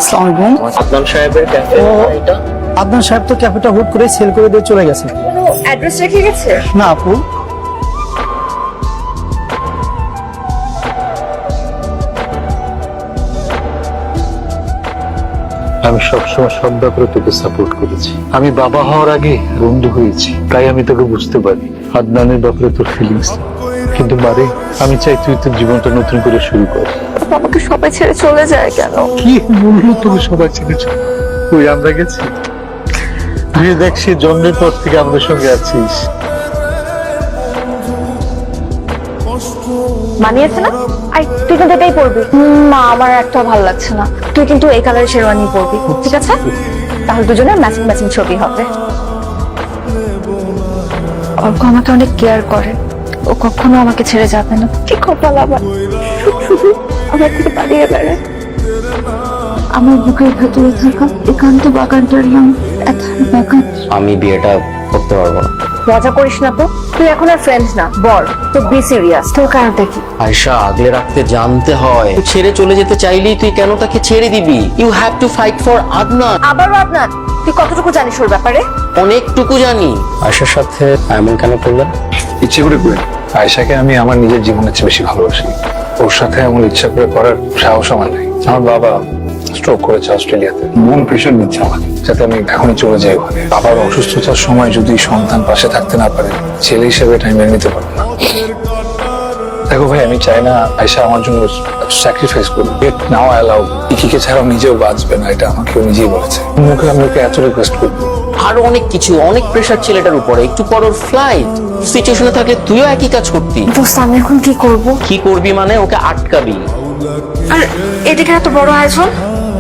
আসসালামু আলাইকুম। আদনান সাহেবের ক্যাফে এটা? আদনান সাহেব তো ক্যাফেটা হুট করে সেল করে দিয়ে চলে গেছে। কোনো অ্যাড্রেস রেখে গেছে? না আপু, আমি সবসময় সব ব্যাপারে তোকে সাপোর্ট করেছি। আমি বাবা হওয়ার আগে বন্ধু হয়েছি, তাই আমি তোকে বুঝতে পারি আদনানের ব্যাপারে তোর ফিলিংস। কিন্তু মারে, আমি চাই তুই তোর জীবনটা নতুন করে শুরু কর। আমাকে সবাই ছেড়ে চলে যায় কেন? কি বললো তোকে সবাই চিনেছ? তুই আমরা গেছি, তুই দেখ সে জন্মের পর থেকে আমাদের সঙ্গে আছিস। মানিয়েছে না? আই তুই কিন্তু এটাই পরবি। মা আমার একটা ভালো লাগছে না, তুই কিন্তু এই কালারের শেরওয়ানি পরবি, ঠিক আছে? তাহলে দুজনের ম্যাচিং ম্যাচিং ছবি হবে। অর্ক আমাকে অনেক কেয়ার করে, ও কখনো আমাকে ছেড়ে যাবে না। কি কপাল আমার, শুধু আমার থেকে পালিয়ে বেড়ায়। আমার বুকের ভেতরে থাকা একান্ত বাগানটার নাম এথার বাগান। আমি বিয়েটা করতে পারবো না। মজা করিস না তো, তুই এখন আর ফ্রেন্ড না, বর। তো বি সিরিয়াস, তোর কারণটা কি? আয়শা, আগলে রাখতে জানতে হয়। তুই ছেড়ে চলে যেতে চাইলেই তুই কেন তাকে ছেড়ে দিবি? You have to fight for Adnan. আবারও আপনার, তুই কতটুকু জানিস ওর ব্যাপারে? অনেকটুকু জানি। আয়শার সাথে এমন কেন করলেন? ইচ্ছে করে করে আয়েশাকে আমি আমার নিজের জীবনের চেয়ে বেশি ভালোবাসি। ওর সাথে এমন ইচ্ছা করে করার সাহস আমার নেই। আমার বাবা স্ট্রোক করেছে অস্ট্রেলিয়াতে, মন প্রেশার নিচ্ছে আমাকে যাতে আমি এখনই চলে যাই ওখানে। বাবার অসুস্থতার সময় যদি সন্তান পাশে থাকতে না পারে, ছেলে হিসেবে এটা আমি মেনে নিতে পারবো না। দেখো ভাই, আমি চাই না আয়েশা আমার জন্য স্যাক্রিফাইস করুক। ইট নাও অ্যালাউ, ইকিকে ছাড়াও নিজেও বাঁচবে না, এটা আমাকে ও নিজেই বলেছে। মুখে আমি ওকে এত রিকোয়েস্ট করবো। আরো অনেক কিছু, অনেক প্রেশার ছেলেটার উপরে। একটু পর ওর ফ্লাইট। সিচুয়েশনে থাকলে তুইও একই কাজ করতি। দোস্ত আমি এখন কি করব? কি করবি মানে? ওকে আটকাবি। আর এদিকে এত বড় আয়োজন?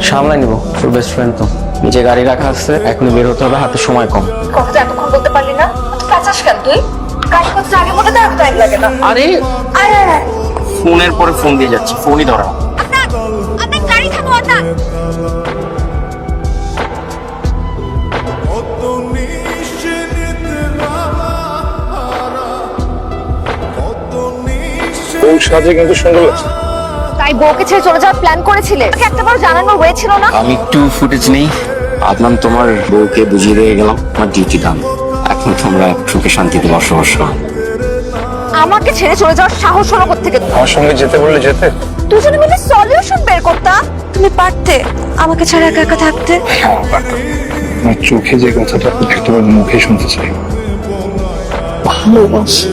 সামলাই নিবো, তোর বেস্ট ফ্রেন্ড তো। নিচে গাড়ি রাখা আছে, এখনই বের হতে হবে, হাতে সময় কম। কথাটা এতক্ষণ বলতে পারলি না? তুই কাঁচাস কেন তুই? গাড়ি কথা আগে বলে দেওয়ার টাইম লাগে না। আরে আরে আরে ফোনের পরে ফোন দিয়ে যাচ্ছে, ফোনই ধরা। আপনার গাড়ি থামো আপনার। ওই সাজে কিন্তু সুন্দর লাগছে। তাই বউকে ছেড়ে চলে যাওয়ার প্ল্যান করেছিলে? তোকে একটাবার জানানোর ওয়ে ছিল না? আমি একটু ফুটেজ নেই। আদনান, তোমার বউকে বুঝিয়ে দিয়ে গেলাম আমার ডিউটি ডান। এখন তোমরা সুখে শান্তিতে বসবাস করো। আমাকে ছেড়ে চলে যাওয়ার সাহস হলো কোত্থেকে? আমার সঙ্গে যেতে বললে যেতে। দুজনে মিলে সলিউশন বের করতাম। তুমি পারতে আমাকে ছাড়া একা একা থাকতে? আমার চোখে যে কথাটা একটু মুখে শুনতে চাই। ভালোবাসি।